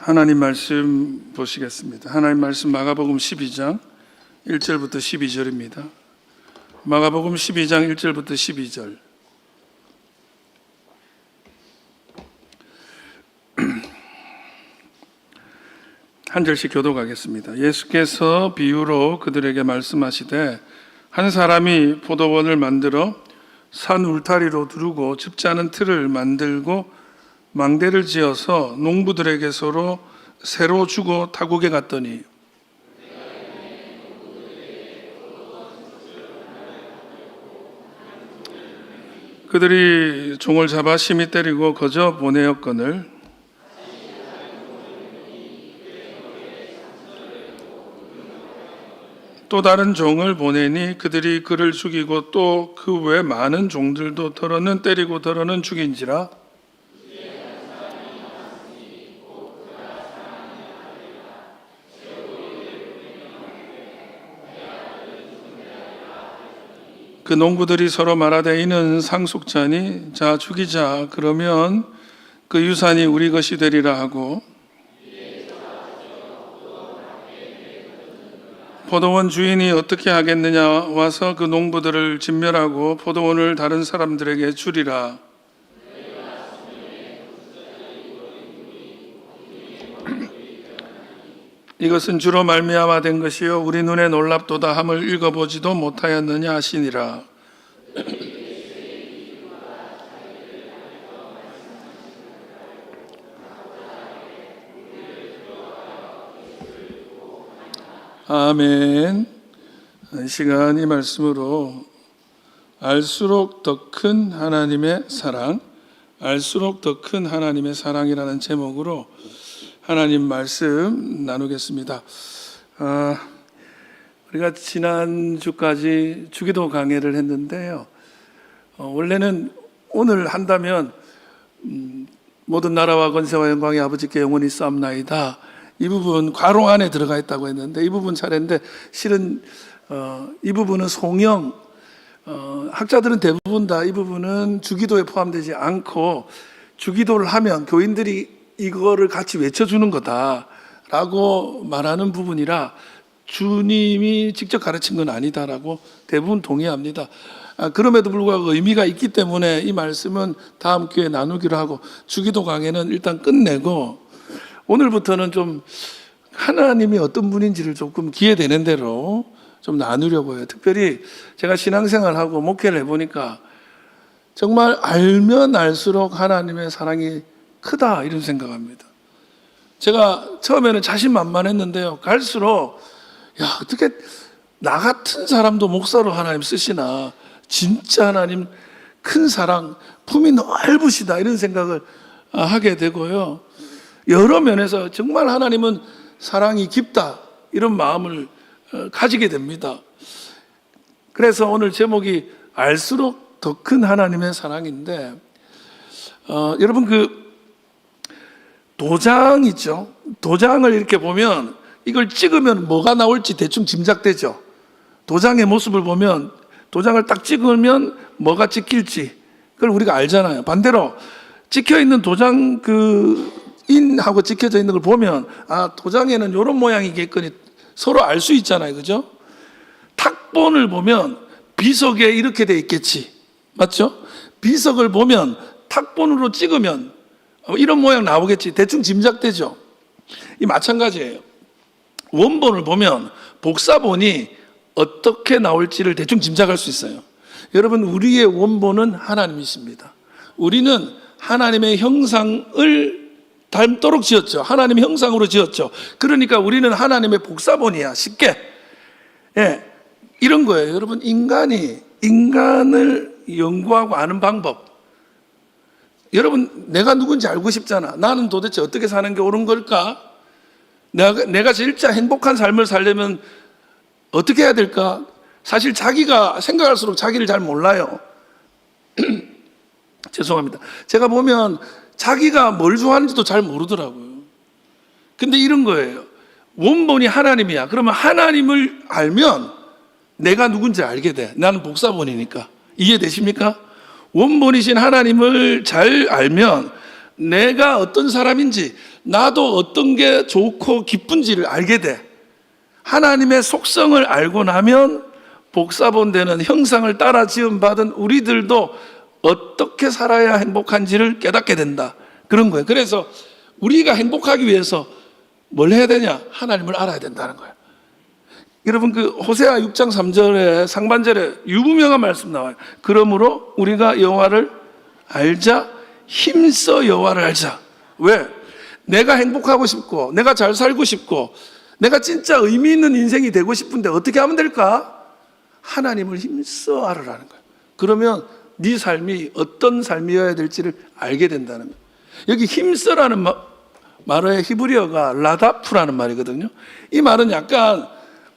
하나님 말씀 보시겠습니다. 하나님 말씀 마가복음 12장 1절부터 12절입니다. 마가복음 12장 1절부터 12절. 한 절씩 교독하겠습니다. 예수께서 비유로 그들에게 말씀하시되 한 사람이 포도원을 만들어 산 울타리로 두르고 즙지 않은 틀을 만들고 망대를 지어서 농부들에게 서로 새로 주고 타국에 갔더니 그들이 종을 잡아 심히 때리고 거저 보내었거늘 또 다른 종을 보내니 그들이 그를 죽이고 또 그 외 많은 종들도 더러는 때리고 더러는 죽인지라. 그 농부들이 서로 말하되 이는 상속자니 자 죽이자 그러면 그 유산이 우리 것이 되리라 하고 포도원 주인이 어떻게 하겠느냐 와서 그 농부들을 진멸하고 포도원을 다른 사람들에게 주리라. 이것은 주로 말미암아 된 것이요 우리 눈에 놀랍도다 함을 읽어보지도 못하였느냐 하시니라. 아멘. 이 시간 이 말씀으로 알수록 더 큰 하나님의 사랑, 알수록 더 큰 하나님의 사랑이라는 제목으로 하나님 말씀 나누겠습니다. 우리가 지난주까지 주기도 강해를 했는데요. 원래는 오늘 한다면 모든 나라와 권세와 영광이 아버지께 영원히 쌓옵나이다. 이 부분 괄호 안에 들어가 있다고 했는데 이 부분 차례인데 실은 이 부분은 송영 학자들은 대부분 다 이 부분은 주기도에 포함되지 않고 주기도를 하면 교인들이 이거를 같이 외쳐주는 거다라고 말하는 부분이라 주님이 직접 가르친 건 아니다라고 대부분 동의합니다. 그럼에도 불구하고 의미가 있기 때문에 이 말씀은 다음 기회에 나누기로 하고 주기도 강해는 일단 끝내고 오늘부터는 좀 하나님이 어떤 분인지를 조금 기회되는 대로 좀 나누려고 해요. 특별히 제가 신앙생활하고 목회를 해보니까 정말 알면 알수록 하나님의 사랑이 크다 이런 생각합니다. 제가 처음에는 자신만만했는데요. 갈수록 야 어떻게 나 같은 사람도 목사로 하나님 쓰시나 진짜 하나님 큰 사랑 품이 넓으시다 이런 생각을 하게 되고요. 여러 면에서 정말 하나님은 사랑이 깊다 이런 마음을 가지게 됩니다. 그래서 오늘 제목이 알수록 더 큰 하나님의 사랑인데 여러분 그 도장 있죠? 도장을 이렇게 보면 이걸 찍으면 뭐가 나올지 대충 짐작되죠? 도장의 모습을 보면 도장을 딱 찍으면 뭐가 찍힐지 그걸 우리가 알잖아요. 반대로 찍혀있는 도장 인하고 찍혀져 있는 걸 보면 도장에는 이런 모양이겠거니 서로 알 수 있잖아요. 그죠? 탁본을 보면 비석에 이렇게 돼 있겠지. 맞죠? 비석을 보면 탁본으로 찍으면 이런 모양 나오겠지. 대충 짐작되죠. 이 마찬가지예요. 원본을 보면 복사본이 어떻게 나올지를 대충 짐작할 수 있어요. 여러분 우리의 원본은 하나님이십니다. 우리는 하나님의 형상을 닮도록 지었죠. 하나님의 형상으로 지었죠. 그러니까 우리는 하나님의 복사본이야. 쉽게 이런 거예요. 여러분 인간을 연구하고 아는 방법 여러분 내가 누군지 알고 싶잖아. 나는 도대체 어떻게 사는 게 옳은 걸까? 내가 진짜 행복한 삶을 살려면 어떻게 해야 될까? 사실 자기가 생각할수록 자기를 잘 몰라요. 죄송합니다. 제가 보면 자기가 뭘 좋아하는지도 잘 모르더라고요. 근데 이런 거예요. 원본이 하나님이야. 그러면 하나님을 알면 내가 누군지 알게 돼. 나는 복사본이니까. 이해되십니까? 원본이신 하나님을 잘 알면 내가 어떤 사람인지 나도 어떤 게 좋고 기쁜지를 알게 돼. 하나님의 속성을 알고 나면 복사본되는 형상을 따라 지음받은 우리들도 어떻게 살아야 행복한지를 깨닫게 된다. 그런 거예요. 그래서 우리가 행복하기 위해서 뭘 해야 되냐? 하나님을 알아야 된다는 거예요. 여러분, 그 호세아 6장 3절에 상반절에 유명한 말씀 나와요. 그러므로 우리가 여호와를 알자, 힘써 여호와를 알자. 왜? 내가 행복하고 싶고, 내가 잘 살고 싶고, 내가 진짜 의미 있는 인생이 되고 싶은데 어떻게 하면 될까? 하나님을 힘써 알으라는 거예요. 그러면 네 삶이 어떤 삶이어야 될지를 알게 된다는 거예요. 여기 힘써라는 말의 히브리어가 라다프라는 말이거든요. 이 말은 약간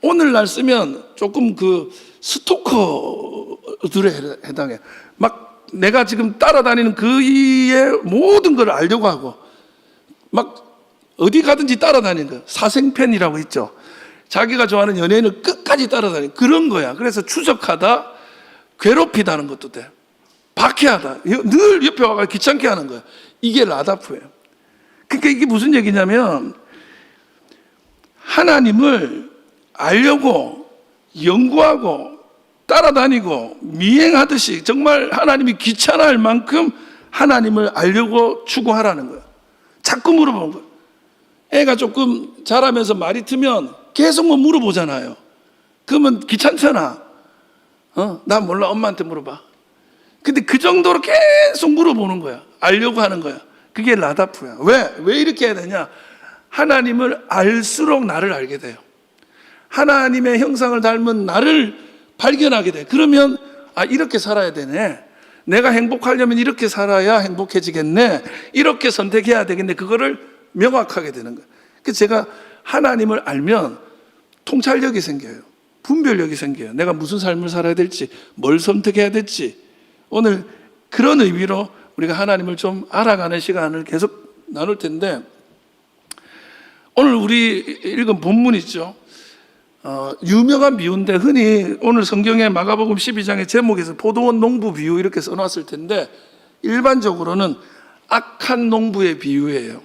오늘날 쓰면 조금 그 스토커들에 해당해. 막 내가 지금 따라다니는 그의 모든 걸 알려고 하고 막 어디 가든지 따라다니는 거야. 사생팬이라고 있죠. 자기가 좋아하는 연예인을 끝까지 따라다니는 그런 거야. 그래서 추적하다, 괴롭히다는 것도 돼. 박해하다, 늘 옆에 와가 귀찮게 하는 거야. 이게 라다프예요. 그러니까 이게 무슨 얘기냐면 하나님을 알려고 연구하고 따라다니고 미행하듯이 정말 하나님이 귀찮아할 만큼 하나님을 알려고 추구하라는 거야. 자꾸 물어보는 거야. 애가 조금 자라면서 말이 트면 계속 뭐 물어보잖아요. 그러면 귀찮잖아. 나 몰라, 엄마한테 물어봐. 근데 그 정도로 계속 물어보는 거야. 알려고 하는 거야. 그게 라다프야. 왜 이렇게 해야 되냐? 하나님을 알수록 나를 알게 돼요. 하나님의 형상을 닮은 나를 발견하게 돼. 그러면 이렇게 살아야 되네. 내가 행복하려면 이렇게 살아야 행복해지겠네. 이렇게 선택해야 되겠네. 그거를 명확하게 되는 거예요. 그래서 제가 하나님을 알면 통찰력이 생겨요. 분별력이 생겨요. 내가 무슨 삶을 살아야 될지, 뭘 선택해야 될지. 오늘 그런 의미로 우리가 하나님을 좀 알아가는 시간을 계속 나눌 텐데, 오늘 우리 읽은 본문 있죠. 유명한 비유인데 흔히 오늘 성경의 마가복음 12장의 제목에서 포도원 농부 비유 이렇게 써놨을 텐데, 일반적으로는 악한 농부의 비유예요.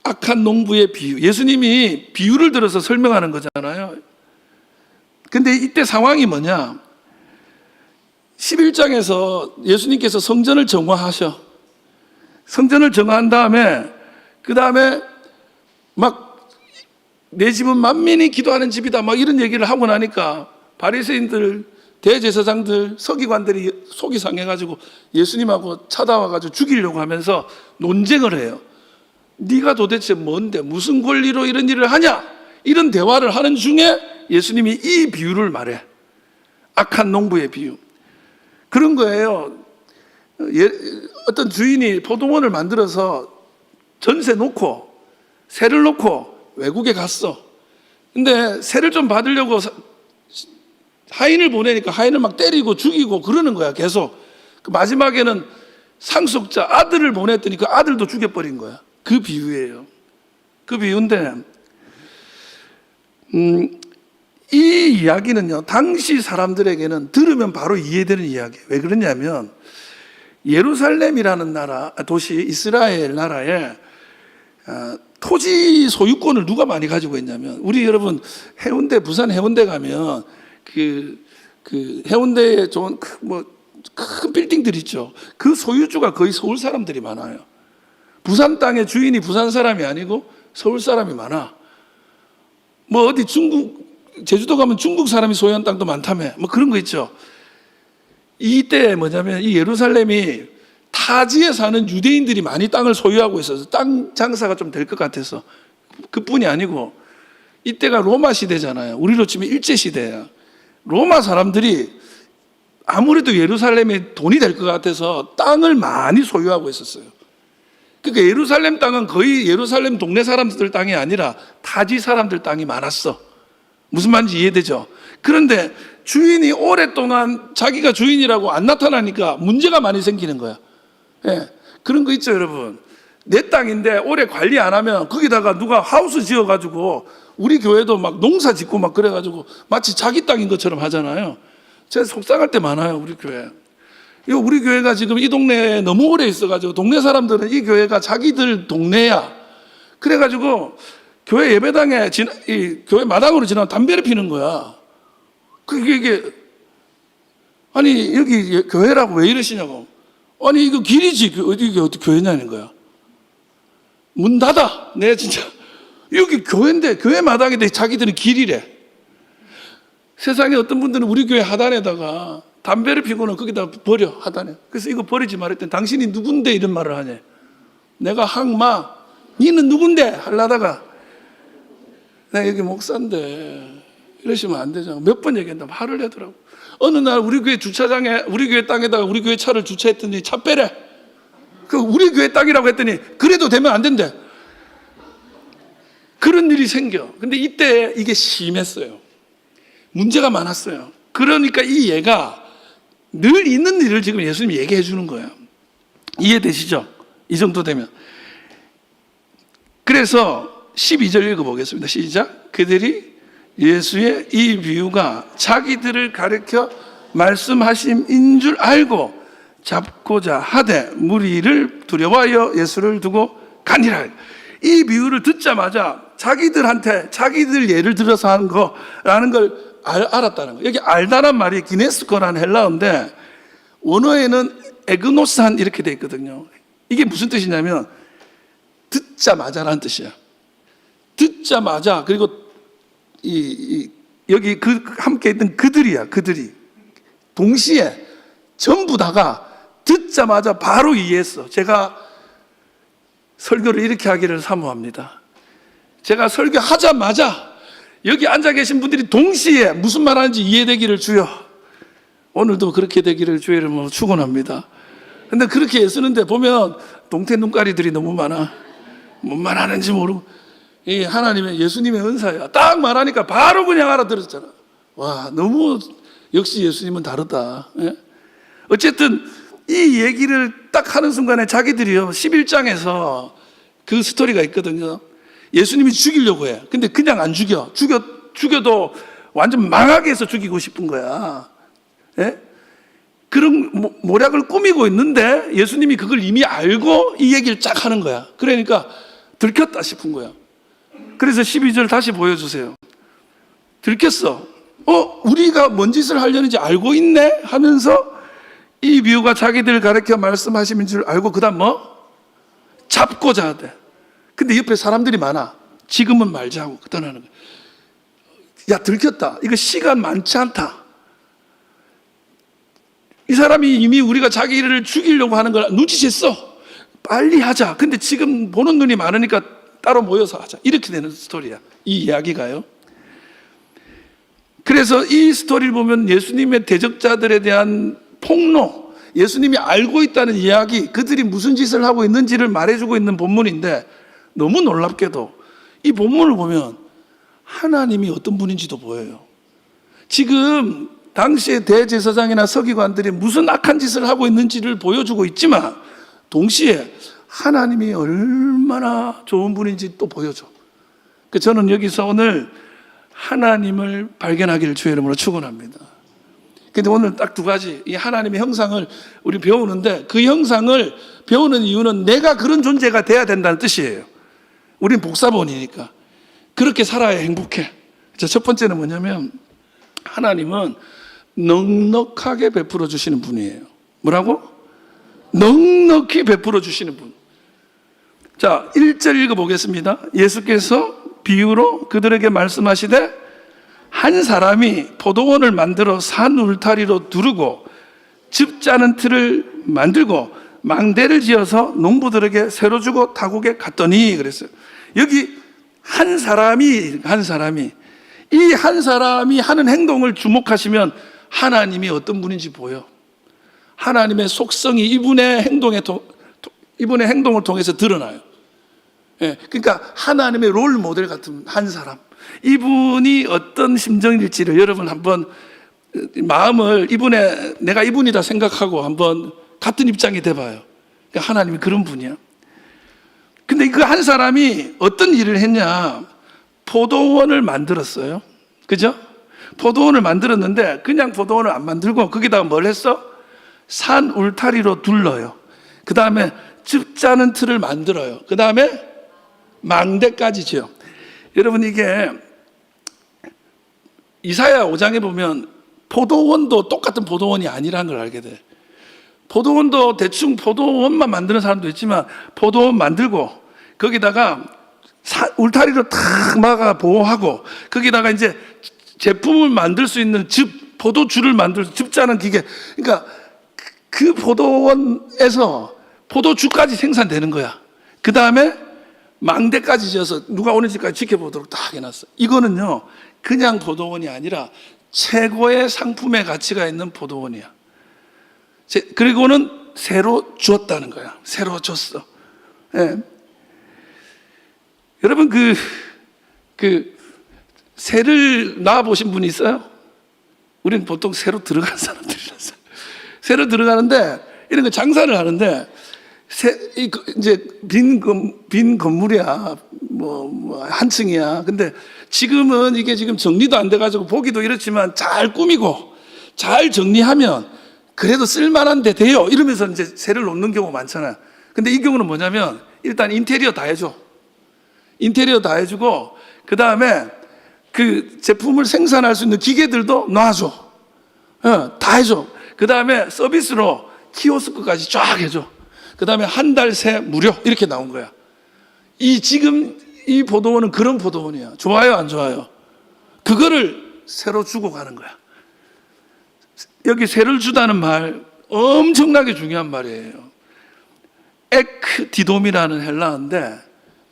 악한 농부의 비유. 예수님이 비유를 들어서 설명하는 거잖아요. 근데 이때 상황이 뭐냐? 11장에서 예수님께서 성전을 정화하셔. 성전을 정화한 다음에 그 다음에 막 내 집은 만민이 기도하는 집이다 막 이런 얘기를 하고 나니까 바리새인들, 대제사장들, 서기관들이 속이 상해가지고 예수님하고 찾아와가지고 죽이려고 하면서 논쟁을 해요. 네가 도대체 뭔데, 무슨 권리로 이런 일을 하냐? 이런 대화를 하는 중에 예수님이 이 비유를 말해. 악한 농부의 비유. 그런 거예요. 어떤 주인이 포도원을 만들어서 전세 놓고 세를 놓고 외국에 갔어. 근데 세를 좀 받으려고 하인을 보내니까 하인을 막 때리고 죽이고 그러는 거야, 계속. 마지막에는 상속자 아들을 보냈더니 그 아들도 죽여버린 거야. 그 비유예요. 그 비유인데, 이 이야기는요, 당시 사람들에게는 들으면 바로 이해되는 이야기예요. 왜 그러냐면, 예루살렘이라는 나라, 도시, 이스라엘 나라에 토지 소유권을 누가 많이 가지고 있냐면, 우리 여러분 해운대, 부산 해운대 가면 그 해운대에 좋은 큰 빌딩들 있죠. 그 소유주가 거의 서울 사람들이 많아요. 부산 땅의 주인이 부산 사람이 아니고 서울 사람이 많아. 뭐 어디 제주도 가면 중국 사람이 소유한 땅도 많다며. 뭐 그런 거 있죠. 이때 뭐냐면 이 예루살렘이 타지에 사는 유대인들이 많이 땅을 소유하고 있어서 땅 장사가 좀 될 것 같아서. 그뿐이 아니고 이때가 로마 시대잖아요. 우리로 치면 일제시대야. 로마 사람들이 아무래도 예루살렘에 돈이 될 것 같아서 땅을 많이 소유하고 있었어요. 그러니까 예루살렘 땅은 거의 예루살렘 동네 사람들 땅이 아니라 타지 사람들 땅이 많았어. 무슨 말인지 이해되죠? 그런데 주인이 오랫동안 자기가 주인이라고 안 나타나니까 문제가 많이 생기는 거야. 예, 그런 거 있죠, 여러분. 내 땅인데 오래 관리 안 하면 거기다가 누가 하우스 지어가지고, 우리 교회도 막 농사 짓고 막 그래가지고 마치 자기 땅인 것처럼 하잖아요. 제가 속상할 때 많아요, 우리 교회. 우리 교회가 지금 이 동네에 너무 오래 있어가지고 동네 사람들은 이 교회가 자기들 동네야. 그래가지고 교회 예배당에 이 교회 마당으로 지나면 담배를 피는 거야. 이게 아니 여기 교회라고 왜 이러시냐고. 아니 이거 길이지 이게 어디 교회냐는 거야. 문 닫아. 내 진짜 여기 교회인데 교회 마당인데 자기들은 길이래. 세상에 어떤 분들은 우리 교회 하단에다가 담배를 피고는 거기다 버려 하단에. 그래서 이거 버리지 말랬더니 당신이 누군데 이런 말을 하냐. 내가 항마 니는 누군데 하려다가 내가 여기 목사인데 이러시면 안 되잖아. 몇 번 얘기했는데 화를 내더라고. 어느 날 우리 교회 주차장에 우리 교회 땅에다가 우리 교회 차를 주차했더니 차 빼래. 그 우리 교회 땅이라고 했더니 그래도 되면 안 된대. 그런 일이 생겨. 근데 이때 이게 심했어요. 문제가 많았어요. 그러니까 이 얘가 늘 있는 일을 지금 예수님이 얘기해 주는 거예요. 이해되시죠? 이 정도 되면. 그래서 12절 읽어보겠습니다. 시작. 그들이 예수의 이 비유가 자기들을 가르쳐 말씀하심인 줄 알고 잡고자 하되 무리를 두려워하여 예수를 두고 가니라. 이 비유를 듣자마자 자기들한테 자기들 예를 들어서 하는 거라는 걸 알았다는 거예요. 여기 알다란 말이 기네스코라는 헬라어인데 원어에는 에그노산 이렇게 돼 있거든요. 이게 무슨 뜻이냐면 듣자마자라는 뜻이야. 듣자마자. 그리고 여기 함께 있던 그들이야. 그들이 동시에 전부 다가 듣자마자 바로 이해했어. 제가 설교를 이렇게 하기를 사모합니다. 제가 설교하자마자 여기 앉아 계신 분들이 동시에 무슨 말 하는지 이해되기를 주여. 오늘도 그렇게 되기를 주의를 축원합니다. 근데 그렇게 애쓰는데 보면 동태 눈가리들이 너무 많아. 뭔 말 하는지 모르고. 이 하나님의 예수님의 은사야. 딱 말하니까 바로 그냥 알아들었잖아. 와, 너무 역시 예수님은 다르다. 예? 어쨌든 이 얘기를 딱 하는 순간에 자기들이요 11장에서 그 스토리가 있거든요. 예수님이 죽이려고 해. 근데 그냥 안 죽여도 완전 망하게 해서 죽이고 싶은 거야. 예? 그런 모략을 꾸미고 있는데 예수님이 그걸 이미 알고 이 얘기를 쫙 하는 거야. 그러니까 들켰다 싶은 거야. 그래서 12절 다시 보여주세요. 들켰어. 우리가 뭔 짓을 하려는지 알고 있네 하면서 이 비유가 자기들 가르쳐 말씀하심인 줄 알고 그 다음 잡고자 하대. 근데 옆에 사람들이 많아. 지금은 말자 하고 떠나는 거야. 야, 들켰다. 이거 시간 많지 않다. 이 사람이 이미 우리가 자기를 죽이려고 하는 걸 눈치챘어. 빨리 하자. 근데 지금 보는 눈이 많으니까 따로 모여서 하자. 이렇게 되는 스토리야. 이 이야기가요. 그래서 이 스토리를 보면 예수님의 대적자들에 대한 폭로, 예수님이 알고 있다는 이야기, 그들이 무슨 짓을 하고 있는지를 말해주고 있는 본문인데 너무 놀랍게도 이 본문을 보면 하나님이 어떤 분인지도 보여요. 지금 당시의 대제사장이나 서기관들이 무슨 악한 짓을 하고 있는지를 보여주고 있지만 동시에 하나님이 얼마나 좋은 분인지 또 보여줘. 저는 여기서 오늘 하나님을 발견하기를 주의 이름으로 축원합니다. 근데 오늘 딱 두 가지, 이 하나님의 형상을 우리 배우는데 그 형상을 배우는 이유는 내가 그런 존재가 돼야 된다는 뜻이에요. 우린 복사본이니까. 그렇게 살아야 행복해. 첫 번째는 뭐냐면 하나님은 넉넉하게 베풀어 주시는 분이에요. 뭐라고? 넉넉히 베풀어 주시는 분. 자, 1절 읽어보겠습니다. 예수께서 비유로 그들에게 말씀하시되 한 사람이 포도원을 만들어 산 울타리로 두르고 즙 짜는 틀을 만들고 망대를 지어서 농부들에게 새로 주고 타국에 갔더니 그랬어요. 여기 한 사람이 이 한 사람이 하는 행동을 주목하시면 하나님이 어떤 분인지 보여. 하나님의 속성이 이분의 행동을 통해서 드러나요. 예, 그러니까 하나님의 롤 모델 같은 한 사람. 이분이 어떤 심정일지를 여러분 한번 마음을 내가 이분이다 생각하고 한번 같은 입장이 돼봐요. 그러니까 하나님이 그런 분이야. 근데 그 한 사람이 어떤 일을 했냐? 포도원을 만들었어요. 그죠? 포도원을 만들었는데 그냥 포도원을 안 만들고 거기다가 뭘 했어? 산 울타리로 둘러요. 그 다음에 즙 짜는 틀을 만들어요. 그 다음에 망대까지 지어. 여러분, 이게 이사야 5장에 보면 포도원도 똑같은 포도원이 아니라는 걸 알게 돼. 포도원도 대충 포도원만 만드는 사람도 있지만 포도원 만들고 거기다가 울타리로 탁 막아 보호하고 거기다가 이제 제품을 만들 수 있는 포도주를 즙 짜는 기계. 그러니까 그 포도원에서 포도주까지 생산되는 거야. 그 다음에 망대까지 지어서 누가 오는지까지 지켜보도록 딱 해놨어. 이거는요, 그냥 포도원이 아니라 최고의 상품의 가치가 있는 포도원이야. 그리고는 새로 주었다는 거야. 새로 줬어. 예. 여러분, 새를 낳아보신 분이 있어요? 우리는 보통 새로 들어간 사람들이라서. 새로 들어가는데, 이런 거 장사를 하는데, 이제 빈 건물이야. 한 층이야. 근데 지금은 이게 지금 정리도 안 돼가지고 보기도 이렇지만 잘 꾸미고 잘 정리하면 그래도 쓸만한 데 돼요. 이러면서 이제 새를 놓는 경우가 많잖아요. 근데 이 경우는 뭐냐면 일단 인테리어 다 해줘. 인테리어 다 해주고 그 다음에 그 제품을 생산할 수 있는 기계들도 놔줘. 다 해줘. 그 다음에 서비스로 키오스크까지 쫙 해줘. 그 다음에 한 달 새 무료 이렇게 나온 거야. 지금 이 포도원은 그런 포도원이야. 좋아요, 안 좋아요? 그거를 새로 주고 가는 거야. 여기 새를 주다는 말 엄청나게 중요한 말이에요. 에크디돔이라는 헬라어인데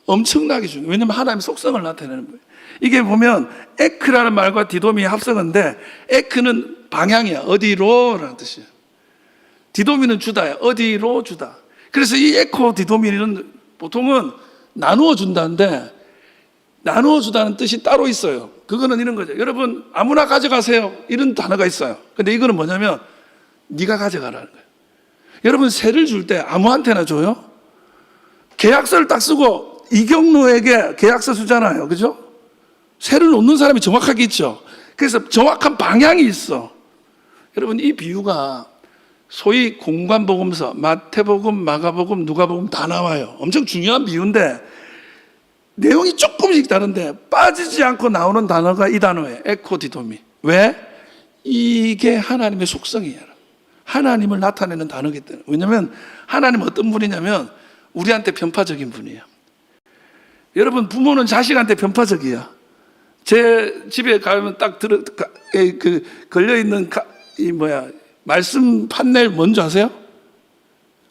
엄청나게 중요해요. 왜냐하면 하나님의 속성을 나타내는 거예요. 이게 보면 에크라는 말과 디돔이 합성어인데 에크는 방향이야. 어디로라는 뜻이야. 디도미는 주다야. 어디로 주다. 그래서 이 에코 디도미는 보통은 나누어 준다는데 나누어 주다는 뜻이 따로 있어요. 그거는 이런 거죠. 여러분 아무나 가져가세요. 이런 단어가 있어요. 근데 이거는 뭐냐면 네가 가져가라는 거예요. 여러분 새를 줄 때 아무한테나 줘요? 계약서를 딱 쓰고 이경로에게 계약서 주잖아요. 그죠? 새를 놓는 사람이 정확하게 있죠. 그래서 정확한 방향이 있어. 여러분 이 비유가 소위 공관복음서, 마태복음, 마가복음, 누가복음 다 나와요. 엄청 중요한 비유인데 내용이 조금씩 다른데 빠지지 않고 나오는 단어가 이 단어예요. 에코디도미. 왜? 이게 하나님의 속성이에요. 하나님을 나타내는 단어이기 때문에. 왜냐하면 하나님은 어떤 분이냐면 우리한테 편파적인 분이에요. 여러분 부모는 자식한테 편파적이야. 제 집에 가면 딱 걸려있는 말씀 판넬 뭔지 아세요?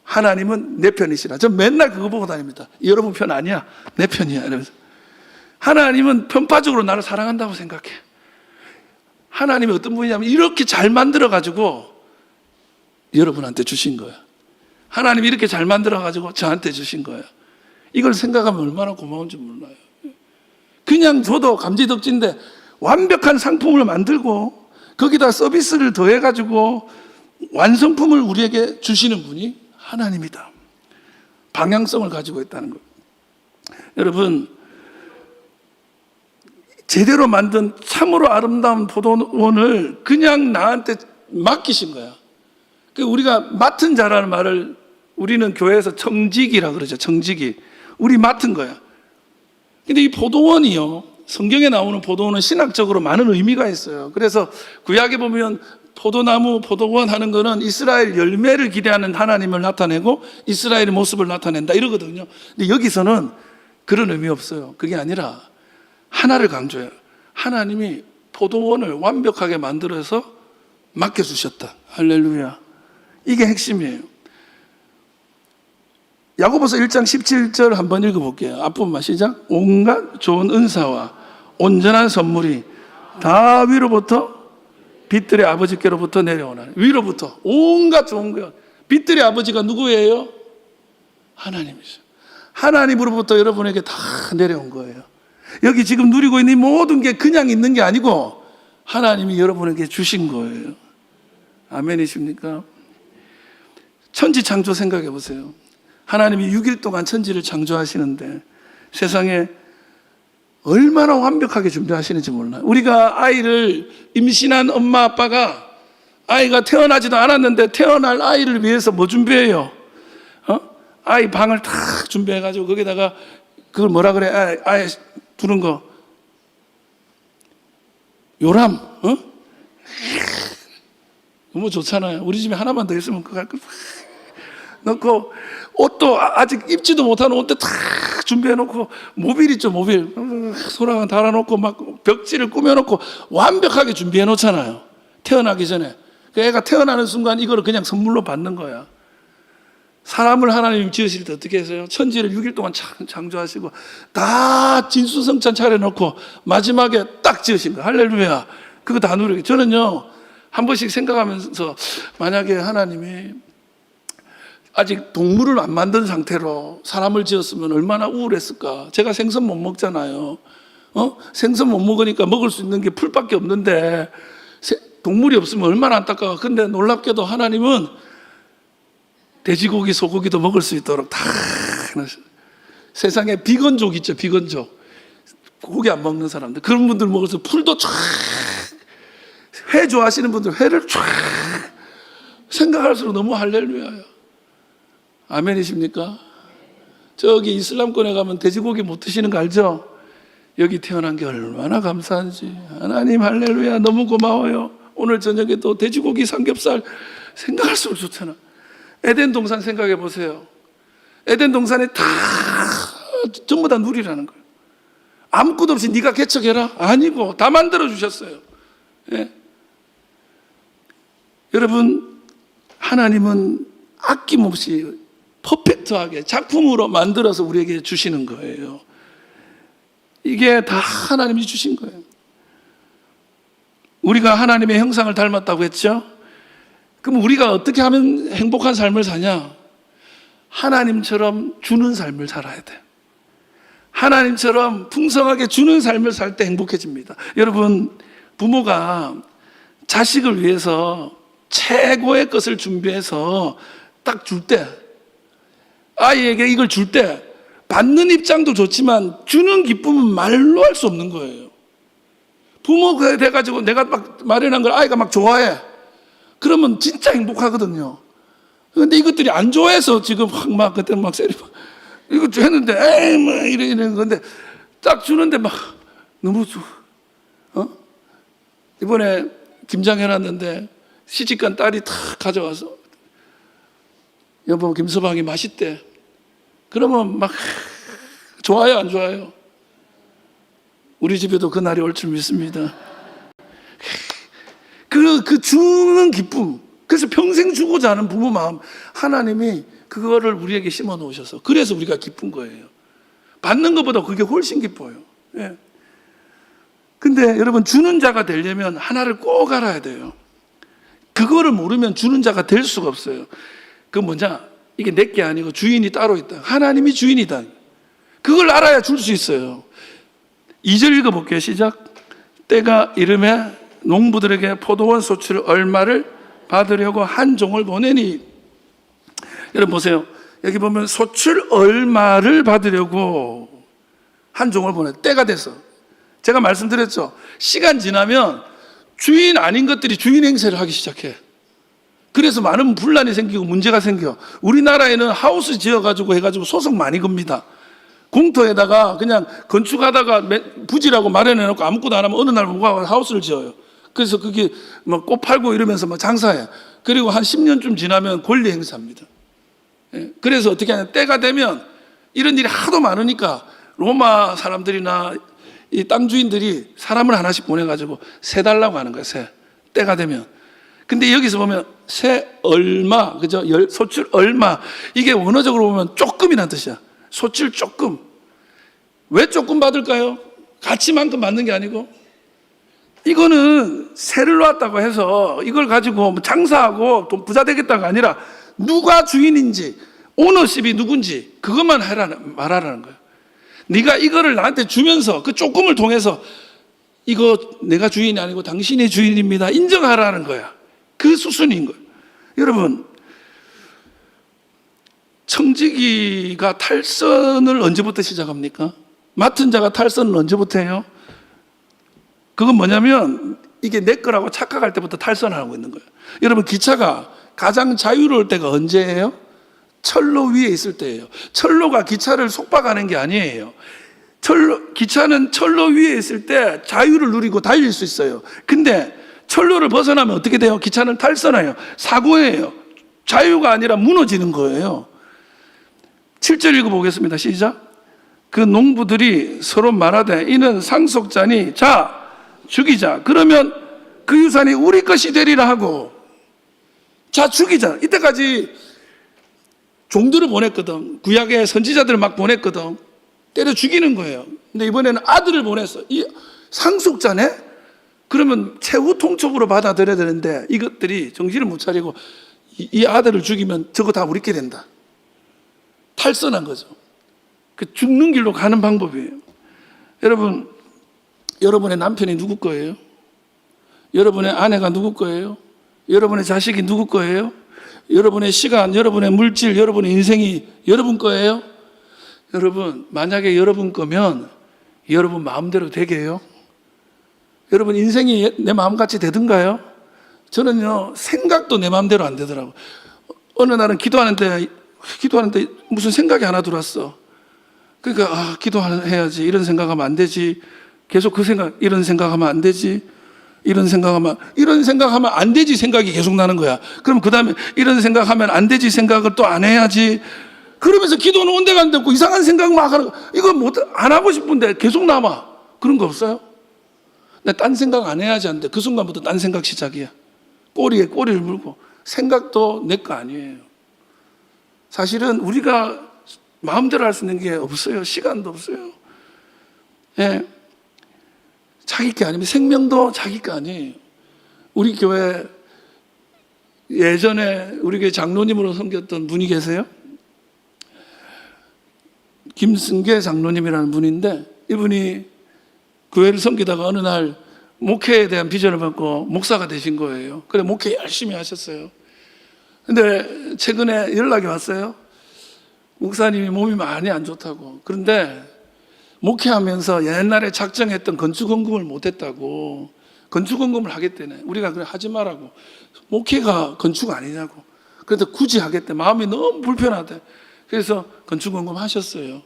하나님은 내 편이시라. 저 맨날 그거 보고 다닙니다. 여러분 편 아니야. 내 편이야. 이러면서. 하나님은 편파적으로 나를 사랑한다고 생각해. 하나님이 어떤 분이냐면 이렇게 잘 만들어가지고 여러분한테 주신 거야. 하나님이 이렇게 잘 만들어가지고 저한테 주신 거야. 이걸 생각하면 얼마나 고마운지 몰라요. 그냥 줘도 감지덕지인데 완벽한 상품을 만들고 거기다 서비스를 더해가지고 완성품을 우리에게 주시는 분이 하나님이다. 방향성을 가지고 있다는 거예요. 여러분 제대로 만든 참으로 아름다운 포도원을 그냥 나한테 맡기신 거야. 우리가 맡은 자라는 말을 우리는 교회에서 청지기라 그러죠. 청지기. 우리 맡은 거야. 근데 이 포도원이요, 성경에 나오는 포도원은 신학적으로 많은 의미가 있어요. 그래서 구약에 보면 포도나무, 포도원 하는 거는 이스라엘 열매를 기대하는 하나님을 나타내고 이스라엘의 모습을 나타낸다 이러거든요. 근데 여기서는 그런 의미 없어요. 그게 아니라 하나를 강조해요. 하나님이 포도원을 완벽하게 만들어서 맡겨주셨다. 할렐루야. 이게 핵심이에요. 야고보서 1장 17절 한번 읽어볼게요. 앞부분만 시작. 온갖 좋은 은사와 온전한 선물이 다 위로부터 빛들의 아버지께로부터 내려오나니. 위로부터 온갖 좋은 것. 빛들의 아버지가 누구예요? 하나님이죠. 하나님으로부터 여러분에게 다 내려온 거예요. 여기 지금 누리고 있는 이 모든 게 그냥 있는 게 아니고 하나님이 여러분에게 주신 거예요. 아멘이십니까? 천지 창조 생각해 보세요. 하나님이 6일 동안 천지를 창조하시는데 세상에 얼마나 완벽하게 준비하시는지 몰라요. 우리가 아이를 임신한 엄마 아빠가 아이가 태어나지도 않았는데 태어날 아이를 위해서 뭐 준비해요? 아이 방을 다 준비해가지고 거기다가 그걸 뭐라 그래? 아이 두는 거 요람, 너무 좋잖아요. 우리 집에 하나만 더 있으면 그거 넣고 옷도 아직 입지도 못한 옷도 다 준비해놓고 모빌 있죠, 모빌 소라가 달아놓고 막 벽지를 꾸며놓고 완벽하게 준비해놓잖아요. 태어나기 전에. 그 애가 태어나는 순간 이거를 그냥 선물로 받는 거야. 사람을 하나님이 지으실 때 어떻게 했어요? 천지를 6일 동안 창조하시고 다 진수성찬 차려놓고 마지막에 딱 지으신 거야. 할렐루야. 그거 다 누리게. 저는요 한 번씩 생각하면서 만약에 하나님이 아직 동물을 안 만든 상태로 사람을 지었으면 얼마나 우울했을까. 제가 생선 못 먹잖아요. 생선 못 먹으니까 먹을 수 있는 게 풀밖에 없는데 동물이 없으면 얼마나 안타까워. 근데 놀랍게도 하나님은 돼지고기, 소고기도 먹을 수 있도록 다 세상에 비건족 있죠, 비건족. 고기 안 먹는 사람들. 그런 분들 먹을 수 풀도 쫙, 회 좋아하시는 분들 회를 쫙 생각할수록 너무 할렐루야예요. 아멘이십니까? 저기 이슬람권에 가면 돼지고기 못 드시는 거 알죠? 여기 태어난 게 얼마나 감사한지. 하나님 할렐루야, 너무 고마워요. 오늘 저녁에 또 돼지고기 삼겹살 생각할수록 좋잖아. 에덴 동산 생각해 보세요. 에덴 동산에 다 전부 다 누리라는 거예요. 아무것도 없이 네가 개척해라? 아니고 다 만들어 주셨어요. 예? 여러분, 하나님은 아낌없이 퍼펙트하게 작품으로 만들어서 우리에게 주시는 거예요. 이게 다 하나님이 주신 거예요. 우리가 하나님의 형상을 닮았다고 했죠? 그럼 우리가 어떻게 하면 행복한 삶을 사냐? 하나님처럼 주는 삶을 살아야 돼. 하나님처럼 풍성하게 주는 삶을 살 때 행복해집니다. 여러분, 부모가 자식을 위해서 최고의 것을 준비해서 딱 줄 때, 아이에게 이걸 줄 때 받는 입장도 좋지만 주는 기쁨은 말로 할 수 없는 거예요. 부모가 돼가지고 내가 막 마련한 걸 아이가 막 좋아해. 그러면 진짜 행복하거든요. 근데 이것들이 안 좋아해서 지금 막 그때 막 세리 이거 했는데 에이 뭐 이러는 건데 딱 주는데 막 너무 좋아. 이번에 김장 해놨는데 시집간 딸이 다 가져와서 여보 김서방이 맛있대. 그러면 막 좋아요 안 좋아요? 우리 집에도 그 날이 올 줄 믿습니다. 그 주는 기쁨. 그래서 평생 주고자 하는 부모 마음, 하나님이 그거를 우리에게 심어 놓으셔서 그래서 우리가 기쁜 거예요. 받는 것보다 그게 훨씬 기뻐요. 예. 근데 여러분, 주는 자가 되려면 하나를 꼭 알아야 돼요. 그거를 모르면 주는 자가 될 수가 없어요. 그 뭐냐? 이게 내게 아니고 주인이 따로 있다. 하나님이 주인이다. 그걸 알아야 줄 수 있어요. 2절 읽어볼게요. 시작. 때가 이름에 농부들에게 포도원 소출 얼마를 받으려고 한 종을 보내니. 여러분 보세요. 여기 보면 소출 얼마를 받으려고 한 종을 보내. 때가 돼서. 제가 말씀드렸죠. 시간 지나면 주인 아닌 것들이 주인 행세를 하기 시작해. 그래서 많은 분란이 생기고 문제가 생겨. 우리나라에는 하우스 지어가지고 해가지고 소송 많이 겁니다. 공터에다가 그냥 건축하다가 부지라고 마련해놓고 아무것도 안 하면 어느 날 뭐가 하우스를 지어요. 그래서 그게 뭐 꽃 팔고 이러면서 막 장사해. 그리고 한 10년쯤 지나면 권리 행사합니다. 예. 그래서 어떻게 하냐. 때가 되면 이런 일이 하도 많으니까 로마 사람들이나 이 땅 주인들이 사람을 하나씩 보내가지고 세 달라고 하는 거예요. 세. 때가 되면. 근데 여기서 보면 세 얼마, 그죠? 소출 얼마. 이게 원어적으로 보면 조금이라는 뜻이야. 소출 조금. 왜 조금 받을까요? 가치만큼 받는 게 아니고, 이거는 세를 놓았다고 해서 이걸 가지고 장사하고 돈 부자 되겠다가 아니라 누가 주인인지, 오너십이 누군지 그것만 말하라는 거예요. 네가 이거를 나한테 주면서 그 조금을 통해서 이거 내가 주인이 아니고 당신이 주인입니다 인정하라는 거야. 그 수순인 거예요. 여러분, 청지기가 탈선을 언제부터 시작합니까? 맡은 자가 탈선을 언제부터 해요? 그건 뭐냐면 이게 내 거라고 착각할 때부터 탈선하고 있는 거예요. 여러분, 기차가 가장 자유로울 때가 언제예요? 철로 위에 있을 때예요. 철로가 기차를 속박하는 게 아니에요. 기차는 철로 위에 있을 때 자유를 누리고 달릴 수 있어요. 근데 철로를 벗어나면 어떻게 돼요? 기차는 탈선해요. 사고예요. 자유가 아니라 무너지는 거예요. 7절 읽어보겠습니다. 시작. 그 농부들이 서로 말하되 이는 상속자니 자 죽이자. 그러면 그 유산이 우리 것이 되리라 하고, 자 죽이자. 이때까지 종들을 보냈거든. 구약의 선지자들을 막 보냈거든. 때려 죽이는 거예요. 근데 이번에는 아들을 보냈어. 이 상속자네? 그러면 최후 통첩으로 받아들여야 되는데 이것들이 정신을 못 차리고 이 아들을 죽이면 저거 다 우리께 된다. 탈선한 거죠. 그 죽는 길로 가는 방법이에요. 여러분, 여러분의 남편이 누구 거예요? 여러분의 아내가 누구 거예요? 여러분의 자식이 누구 거예요? 여러분의 시간, 여러분의 물질, 여러분의 인생이 여러분 거예요? 여러분, 만약에 여러분 거면 여러분 마음대로 되게 해요? 여러분 인생이 내 마음같이 되든가요? 저는요, 생각도 내 마음대로 안 되더라고요. 어느 날은 기도하는데 무슨 생각이 하나 들어왔어. 그러니까 기도해야지, 이런 생각하면 안 되지. 계속 이런 생각하면 안 되지. 이런 생각하면 안 되지 생각이 계속 나는 거야. 그럼 그 다음에 이런 생각하면 안 되지 생각을 또 안 해야지. 그러면서 기도는 온데가 안 되고 이상한 생각 막 하는 거. 이거 안 하고 싶은데 계속 남아. 그런 거 없어요? 나 딴 생각 안 해야지 하는데 그 순간부터 딴 생각 시작이야. 꼬리에 꼬리를 물고. 생각도 내 거 아니에요. 사실은 우리가 마음대로 할 수 있는 게 없어요. 시간도 없어요. 예. 자기 게 아니면 생명도 자기 거 아니에요. 우리 교회 예전에 우리 교회 장로님으로 섬겼던 분이 계세요. 김승계 장로님이라는 분인데, 이분이 교회를 섬기다가 어느 날 목회에 대한 비전을 받고 목사가 되신 거예요. 그래 목회 열심히 하셨어요. 근데 최근에 연락이 왔어요. 목사님이 몸이 많이 안 좋다고. 그런데 목회하면서 옛날에 작정했던 건축헌금을 못했다고. 건축헌금을 하겠다네. 우리가 그래 하지 말라고. 목회가 건축 아니냐고. 그런데 굳이 하겠대. 마음이 너무 불편하대. 그래서 건축헌금 하셨어요.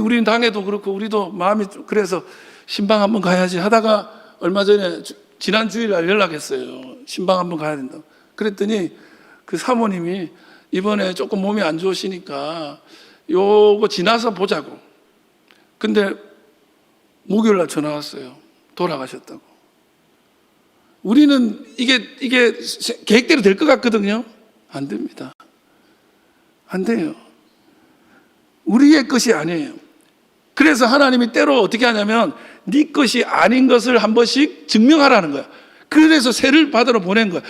우리는 당에도 그렇고 우리도 마음이 그래서 신방 한번 가야지 하다가 얼마 전에 지난 주일날 연락했어요. 신방 한번 가야 된다고. 그랬더니 그 사모님이 이번에 조금 몸이 안 좋으시니까 요거 지나서 보자고. 근데 목요일날 전화 왔어요. 돌아가셨다고. 우리는 이게 계획대로 될 것 같거든요. 안 됩니다. 안 돼요. 우리의 것이 아니에요. 그래서 하나님이 때로 어떻게 하냐면 네 것이 아닌 것을 한 번씩 증명하라는 거야. 그래서 새를 받으러 보낸 거야.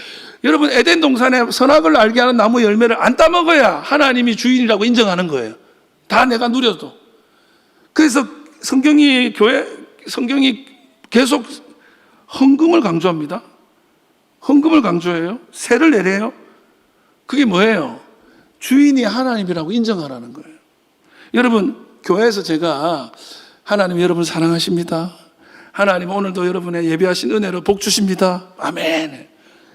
여러분, 에덴 동산에 선악을 알게 하는 나무 열매를 안 따먹어야 하나님이 주인이라고 인정하는 거예요. 다 내가 누려도. 그래서 성경이 계속 헌금을 강조합니다. 헌금을 강조해요. 세를 내래요. 그게 뭐예요? 주인이 하나님이라고 인정하라는 거예요. 여러분, 교회에서 제가 하나님 여러분 사랑하십니다. 하나님 오늘도 여러분의 예배하신 은혜로 복 주십니다. 아멘.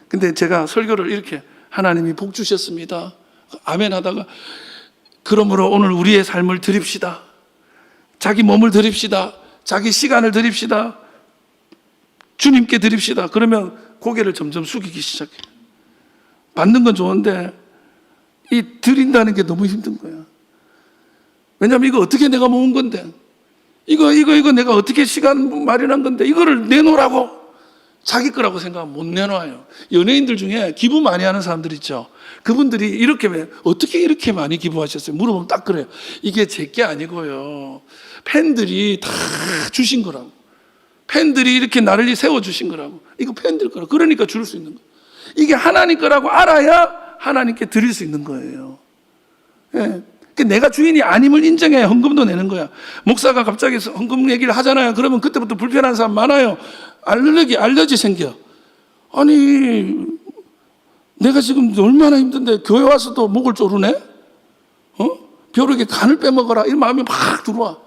근데 제가 설교를 이렇게 하나님이 복 주셨습니다. 아멘 하다가 그러므로 오늘 우리의 삶을 드립시다. 자기 몸을 드립시다. 자기 시간을 드립시다. 주님께 드립시다. 그러면 고개를 점점 숙이기 시작해요. 받는 건 좋은데 이 드린다는 게 너무 힘든 거야. 왜냐하면 이거 어떻게 내가 모은 건데, 이거 내가 어떻게 시간 마련한 건데 이거를 내놓으라고 자기 거라고 생각하면 못 내놔요. 연예인들 중에 기부 많이 하는 사람들 있죠. 그분들이 이렇게 어떻게 이렇게 많이 기부하셨어요? 물어보면 딱 그래요. 이게 제 게 아니고요. 팬들이 다 주신 거라고. 팬들이 이렇게 나를 세워주신 거라고. 이거 팬들 거라고. 그러니까 줄 수 있는 거예요. 이게 하나님 거라고 알아야 하나님께 드릴 수 있는 거예요. 예. 내가 주인이 아님을 인정해 헌금도 내는 거야. 목사가 갑자기 헌금 얘기를 하잖아요. 그러면 그때부터 불편한 사람 많아요. 알러지 생겨. 아니 내가 지금 얼마나 힘든데 교회 와서도 목을 조르네? 벼룩에 간을 빼먹어라. 이 마음이 막 들어와.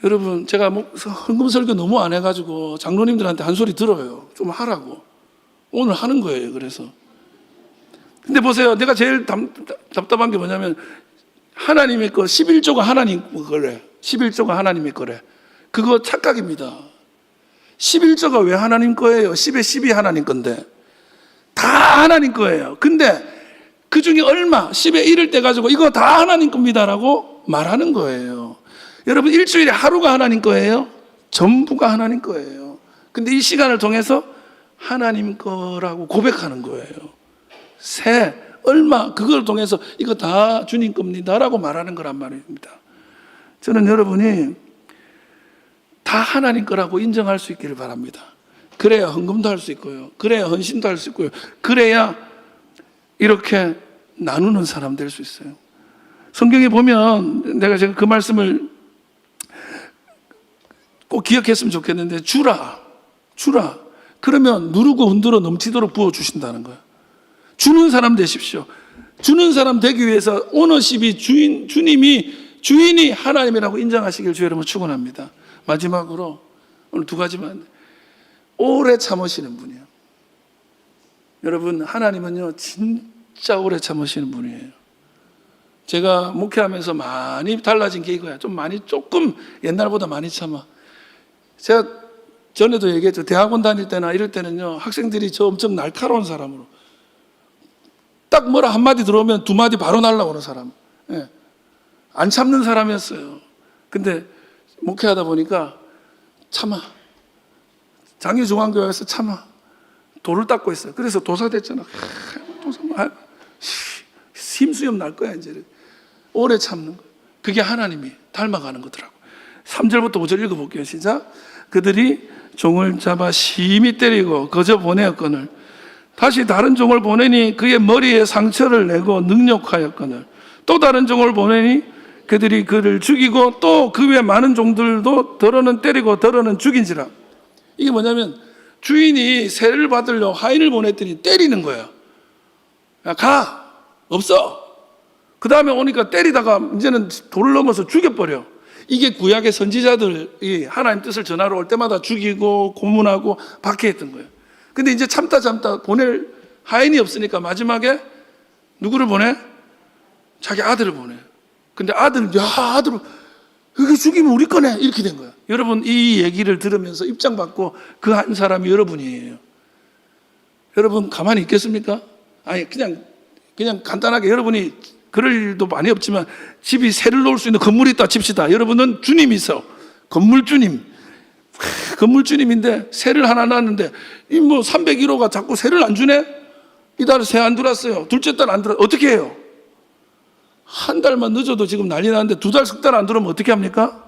여러분, 제가 뭐 헌금 설교 너무 안 해가지고 장로님들한테 한 소리 들어요. 좀 하라고. 오늘 하는 거예요. 그래서. 근데 보세요. 내가 제일 답답한 게 뭐냐면 하나님의 거 11조가 하나님 거래. 11조가 하나님의 거래. 그거 착각입니다. 11조가 왜 하나님 거예요? 10의 10이 하나님 건데. 다 하나님 거예요. 근데 그 중에 얼마, 10의 1을 떼가지고 이거 다 하나님 겁니다라고 말하는 거예요. 여러분, 일주일에 하루가 하나님 거예요? 전부가 하나님 거예요. 근데 이 시간을 통해서 하나님 거라고 고백하는 거예요. 새, 얼마, 그걸 통해서 이거 다 주님 겁니다라고 말하는 거란 말입니다. 저는 여러분이 다 하나님 거라고 인정할 수 있기를 바랍니다. 그래야 헌금도 할 수 있고요. 그래야 헌신도 할 수 있고요. 그래야 이렇게 나누는 사람 될 수 있어요. 성경에 보면 제가 그 말씀을 꼭 기억했으면 좋겠는데 주라. 그러면 누르고 흔들어 넘치도록 부어주신다는 거예요. 주는 사람 되십시오. 주는 사람 되기 위해서 오너십이 주인이 하나님이라고 인정하시길 주 여러분 축원합니다. 마지막으로 오늘 두 가지만, 오래 참으시는 분이에요. 여러분, 하나님은요 진짜 오래 참으시는 분이에요. 제가 목회하면서 많이 달라진 게 이거야. 조금 옛날보다 많이 참아. 제가 전에도 얘기했죠. 대학원 다닐 때나 이럴 때는요, 학생들이 저 엄청 날카로운 사람으로, 딱 뭐라 한마디 들어오면 두 마디 바로 날라오는 사람, 예. 안 참는 사람이었어요. 근데 목회하다 보니까 참아. 장유중앙교회에서 참아. 돌을 닦고 있어요. 그래서 도사 됐잖아. 심수염 날 거야 이제. 오래 참는 거. 그게 하나님이 닮아가는 거더라고. 3절부터 5절 읽어볼게요. 시작. 그들이 종을 잡아 심히 때리고 거저 보내었거늘 다시 다른 종을 보내니 그의 머리에 상처를 내고 능욕하였거늘 또 다른 종을 보내니 그들이 그를 죽이고 또 그 외 많은 종들도 더러는 때리고 더러는 죽인지라. 이게 뭐냐면 주인이 세를 받으려 하인을 보냈더니 때리는 거예요. 야, 가! 없어! 그 다음에 오니까 때리다가 이제는 돌을 넘어서 죽여버려. 이게 구약의 선지자들이 하나님 뜻을 전하러 올 때마다 죽이고 고문하고 박해했던 거예요. 근데 이제 참다 보낼 하인이 없으니까 마지막에 누구를 보내? 자기 아들을 보내. 근데 아들 이거 죽이면 우리 거네 이렇게 된 거야. 여러분, 이 얘기를 들으면서 입장받고 그 한 사람이 여러분이에요. 여러분 가만히 있겠습니까? 아니 그냥 간단하게 여러분이 그럴 일도 많이 없지만 집이 새를 놓을 수 있는 건물이 있다 칩시다. 여러분은 주님이 있어. 건물주님인데 새를 하나 놨는데 이 뭐 301호가 자꾸 새를 안 주네? 이달 새 안 들어왔어요. 둘째 달 안 들어왔어요. 어떻게 해요? 한 달만 늦어도 지금 난리 나는데 두 달, 석 달 안 들어오면 어떻게 합니까?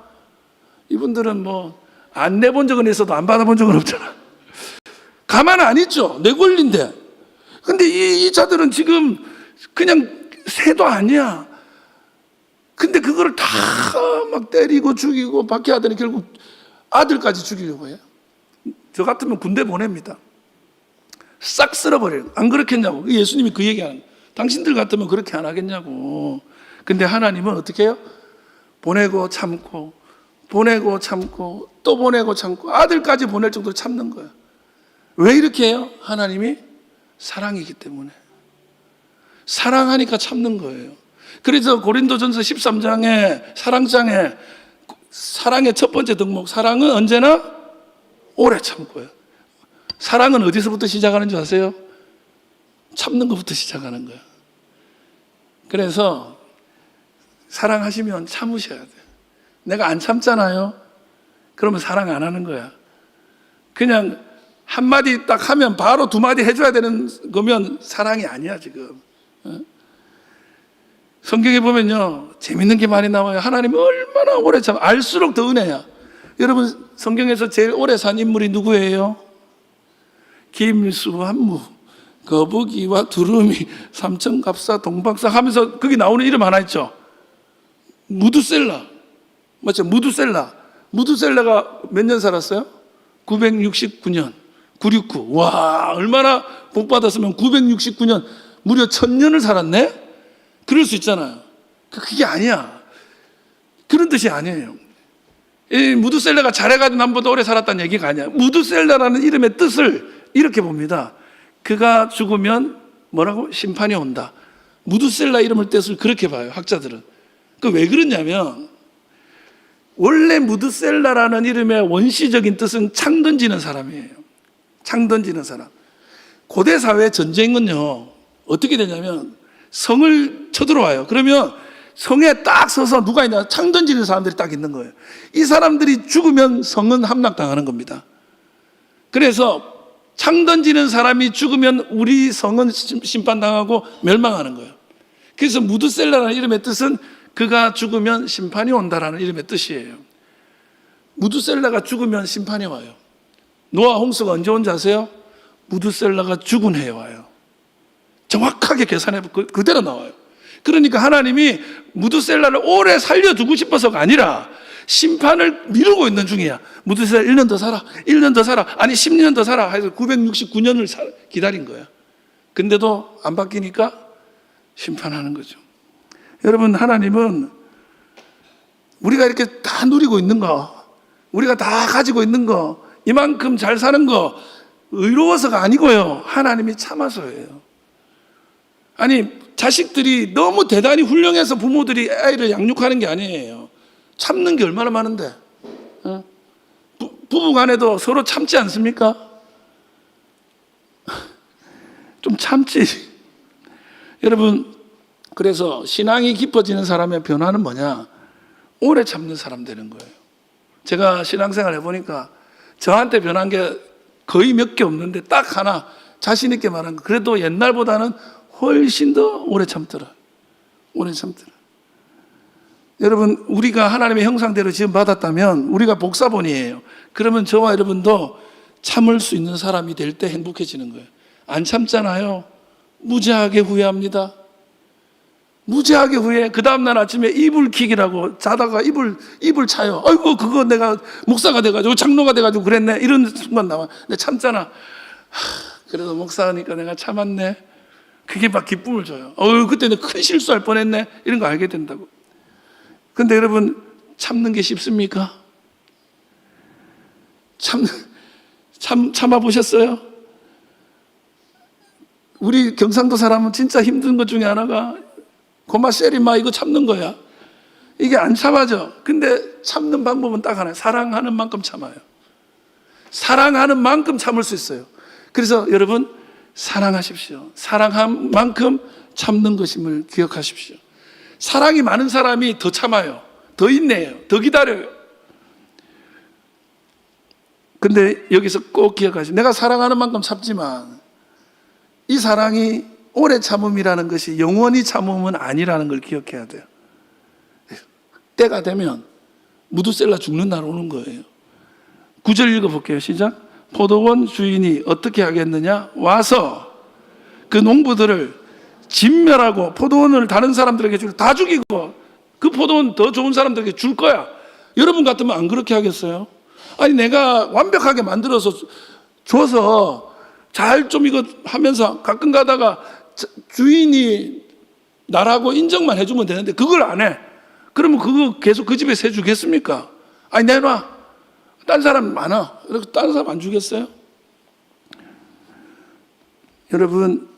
이분들은 뭐 안 내본 적은 있어도 안 받아본 적은 없잖아. 가만 안 있죠. 내 권리인데. 근데 이 자들은 지금 그냥 새도 아니야. 근데 그거를 다 막 때리고 죽이고 박해하더니 결국 아들까지 죽이려고 해요. 저 같으면 군대 보냅니다. 싹 쓸어버려요. 안 그렇겠냐고. 예수님이 그 얘기하는 거예요. 당신들 같으면 그렇게 안 하겠냐고. 근데 하나님은 어떻게 해요? 보내고 참고 또 보내고 참고 아들까지 보낼 정도로 참는 거예요. 왜 이렇게 해요? 하나님이 사랑이기 때문에. 사랑하니까 참는 거예요. 그래서 고린도전서 13장에 사랑장에 사랑의 첫 번째 덕목, 사랑은 언제나 오래 참고요. 사랑은 어디서부터 시작하는 줄 아세요? 참는 것부터 시작하는 거예요. 그래서 사랑하시면 참으셔야 돼요. 내가 안 참잖아요. 그러면 사랑 안 하는 거야. 그냥 한마디 딱 하면 바로 두 마디 해줘야 되는 거면 사랑이 아니야 지금. 성경에 보면요 재밌는 게 많이 나와요. 하나님이 얼마나 오래 참 알수록 더 은혜야. 여러분 성경에서 제일 오래 산 인물이 누구예요? 김수한무, 거북이와 두루미, 삼천갑사, 동박사 하면서 거기 나오는 이름 하나 있죠. 무두셀라. 맞죠? 무두셀라가 몇 년 살았어요? 969년. 969. 와, 얼마나 복 받았으면 969년, 무려 1000년을 살았네? 그럴 수 있잖아요. 그게 아니야. 그런 뜻이 아니에요. 이 무드셀라가 잘해가지고 남보다 오래 살았다는 얘기가 아니야. 무드셀라라는 이름의 뜻을 이렇게 봅니다. 그가 죽으면 뭐라고? 심판이 온다. 무드셀라 이름의 뜻을 그렇게 봐요, 학자들은. 그 왜 그러냐면, 원래 무드셀라라는 이름의 원시적인 뜻은 창 던지는 사람이에요. 창 던지는 사람. 고대 사회 전쟁은요, 어떻게 되냐면 성을 쳐들어와요. 그러면 성에 딱 서서 누가 있냐? 창 던지는 사람들이 딱 있는 거예요. 이 사람들이 죽으면 성은 함락당하는 겁니다. 그래서 창 던지는 사람이 죽으면 우리 성은 심판당하고 멸망하는 거예요. 그래서 무드셀라라는 이름의 뜻은 그가 죽으면 심판이 온다라는 이름의 뜻이에요. 무드셀라가 죽으면 심판이 와요. 노아 홍수가 언제 온지 아세요? 무드셀라가 죽은 해에 와요. 정확하게 계산해보면 그대로 나와요. 그러니까 하나님이 무드셀라를 오래 살려두고 싶어서가 아니라 심판을 미루고 있는 중이야. 무드셀라 1년 더 살아, 1년 더 살아, 아니 10년 더 살아 해서 969년을 기다린 거야. 근데도 안 바뀌니까 심판하는 거죠. 여러분, 하나님은 우리가 이렇게 다 누리고 있는 거, 우리가 다 가지고 있는 거, 이만큼 잘 사는 거 의로워서가 아니고요, 하나님이 참아서예요. 아니, 자식들이 너무 대단히 훌륭해서 부모들이 아이를 양육하는 게 아니에요. 참는 게 얼마나 많은데. 부부간에도 서로 참지 않습니까? 좀 참지. 여러분, 그래서 신앙이 깊어지는 사람의 변화는 뭐냐? 오래 참는 사람 되는 거예요. 제가 신앙생활 해보니까 저한테 변한 게 거의 몇 개 없는데 딱 하나 자신 있게 말한 거. 그래도 옛날보다는 훨씬 더 오래 참더라. 오래 참더라. 여러분, 우리가 하나님의 형상대로 지음 받았다면 우리가 복사본이에요. 그러면 저와 여러분도 참을 수 있는 사람이 될 때 행복해지는 거예요. 안 참잖아요. 무지하게 후회합니다. 무지하게 후회해. 그 다음날 아침에 이불킥이라고 자다가 이불 차요. 아이고, 그거 내가 목사가 돼가지고 장로가 돼가지고 그랬네. 이런 순간 나와. 근데 참잖아. 그래도 목사니까 내가 참았네. 그게 막 기쁨을 줘요. 그때 내가 큰 실수할 뻔했네. 이런 거 알게 된다고. 근데 여러분, 참는 게 쉽습니까? 참아보셨어요? 우리 경상도 사람은 진짜 힘든 것 중에 하나가 고마 세리마 이거 참는 거야. 이게 안 참아져. 근데 참는 방법은 딱 하나예요. 사랑하는 만큼 참아요. 사랑하는 만큼 참을 수 있어요. 그래서 여러분, 사랑하십시오. 사랑한 만큼 참는 것임을 기억하십시오. 사랑이 많은 사람이 더 참아요. 더 인내해요. 더 기다려요. 근데 여기서 꼭 기억하십시오. 내가 사랑하는 만큼 참지만 이 사랑이 오래 참음이라는 것이 영원히 참음은 아니라는 걸 기억해야 돼요. 때가 되면 무드셀라 죽는 날 오는 거예요. 9절 읽어볼게요. 시작. 포도원 주인이 어떻게 하겠느냐? 와서 그 농부들을 진멸하고 포도원을 다른 사람들에게 주고 다 죽이고 그 포도원 더 좋은 사람들에게 줄 거야. 여러분 같으면 안 그렇게 하겠어요? 아니, 내가 완벽하게 만들어서 줘서 잘 좀 이거 하면서 가끔 가다가 주인이 나라고 인정만 해주면 되는데 그걸 안 해. 그러면 그거 계속 그 집에서 해주겠습니까? 아니, 내놔. 딴 사람 많아. 이렇게 딴 사람 안 주겠어요? 여러분,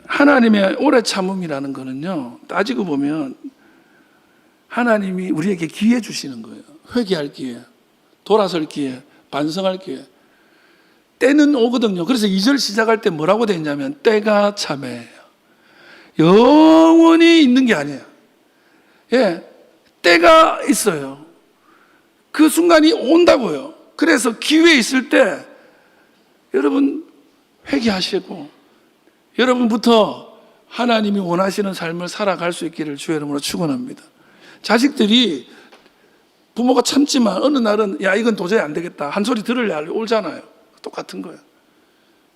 하나님의 오래 참음이라는 거는요, 따지고 보면 하나님이 우리에게 기회 주시는 거예요. 회개할 기회, 돌아설 기회, 반성할 기회. 때는 오거든요. 그래서 2절 시작할 때 뭐라고 되어 있냐면 때가 참해요. 영원히 있는 게 아니에요. 예, 때가 있어요. 그 순간이 온다고요. 그래서 기회 있을 때 여러분 회개하시고 여러분부터 하나님이 원하시는 삶을 살아갈 수 있기를 주의 이름으로 축원합니다. 자식들이 부모가 참지만 어느 날은 야, 이건 도저히 안 되겠다 한 소리 들으려 올잖아요. 똑같은 거예요.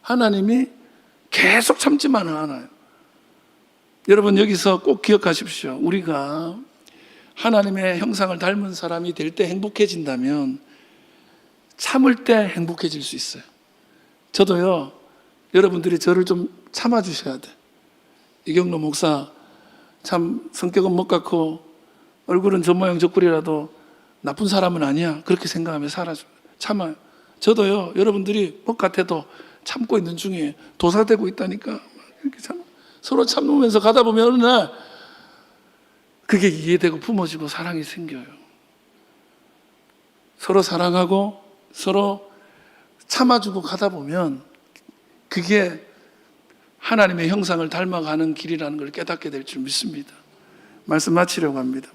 하나님이 계속 참지만은 않아요. 여러분, 여기서 꼭 기억하십시오. 우리가 하나님의 형상을 닮은 사람이 될 때 행복해진다면 참을 때 행복해질 수 있어요. 저도요, 여러분들이 저를 좀 참아주셔야 돼. 이경로 목사 참 성격은 못 같고 얼굴은 저 모양 저 꼴이라도 나쁜 사람은 아니야. 그렇게 생각하며 참아요. 저도요, 여러분들이 법 같아도 참고 있는 중에 도사되고 있다니까. 이렇게 서로 참으면서 가다 보면 어느 날 그게 이해되고 품어지고 사랑이 생겨요. 서로 사랑하고 서로 참아주고 가다 보면 그게 하나님의 형상을 닮아가는 길이라는 걸 깨닫게 될 줄 믿습니다. 말씀 마치려고 합니다.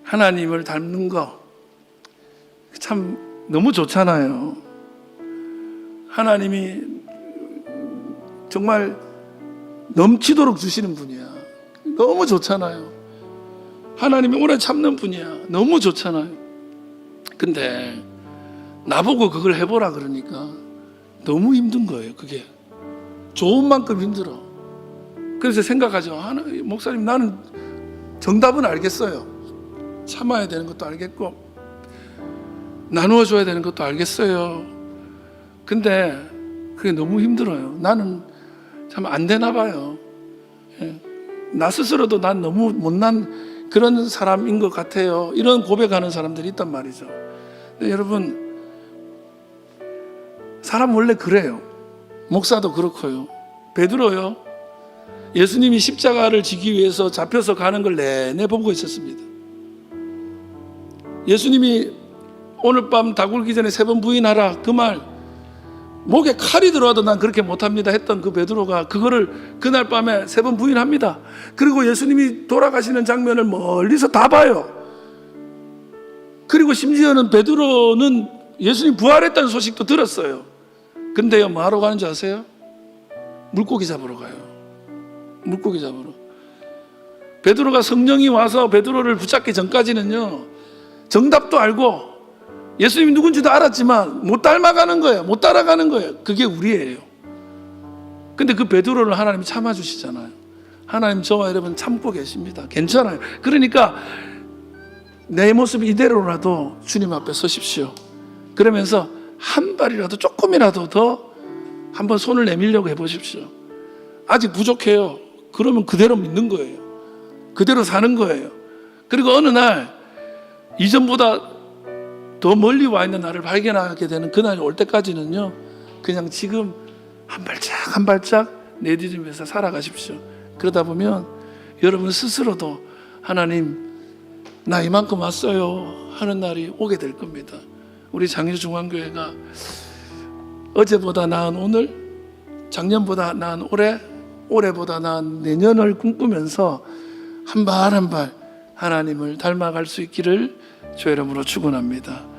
하나님을 닮는 거 참 너무 좋잖아요. 하나님이 정말 넘치도록 주시는 분이야. 너무 좋잖아요. 하나님이 오래 참는 분이야. 너무 좋잖아요. 근데 나보고 그걸 해보라 그러니까 너무 힘든 거예요. 그게 좋은 만큼 힘들어. 그래서 생각하죠. 목사님, 나는 정답은 알겠어요. 참아야 되는 것도 알겠고 나누어 줘야 되는 것도 알겠어요. 근데 그게 너무 힘들어요. 나는 참 안 되나 봐요. 나 스스로도 난 너무 못난 그런 사람인 것 같아요. 이런 고백하는 사람들이 있단 말이죠. 근데 여러분, 사람 원래 그래요. 목사도 그렇고요. 베드로요, 예수님이 십자가를 지기 위해서 잡혀서 가는 걸 내내 보고 있었습니다. 예수님이 오늘 밤 다 굴기 전에 3번 부인하라, 그 말, 목에 칼이 들어와도 난 그렇게 못합니다 했던 그 베드로가 그거를 그날 밤에 3번 부인합니다. 그리고 예수님이 돌아가시는 장면을 멀리서 다 봐요. 그리고 심지어는 베드로는 예수님 부활했다는 소식도 들었어요. 근데요, 뭐 하러 가는 줄 아세요? 물고기 잡으러 가요. 물고기 잡으러. 베드로가 성령이 와서 베드로를 붙잡기 전까지는요, 정답도 알고 예수님이 누군지도 알았지만 못 닮아가는 거예요. 못 따라가는 거예요. 그게 우리예요. 근데 그 베드로를 하나님이 참아주시잖아요. 하나님 저와 여러분 참고 계십니다. 괜찮아요. 그러니까 내 모습 이대로라도 주님 앞에 서십시오. 그러면서 한 발이라도 조금이라도 더 한번 손을 내밀려고 해보십시오. 아직 부족해요. 그러면 그대로 믿는 거예요. 그대로 사는 거예요. 그리고 어느 날 이전보다 더 멀리 와 있는 나를 발견하게 되는 그날이 올 때까지는요, 그냥 지금 한 발짝 한 발짝 내디디면서 살아가십시오. 그러다 보면 여러분 스스로도 하나님, 나 이만큼 왔어요 하는 날이 오게 될 겁니다. 우리 장유중앙교회가 어제보다 나은 오늘, 작년보다 나은 올해, 올해보다 나은 내년을 꿈꾸면서 한 발 한 발 하나님을 닮아갈 수 있기를 주의 이름으로 축원합니다.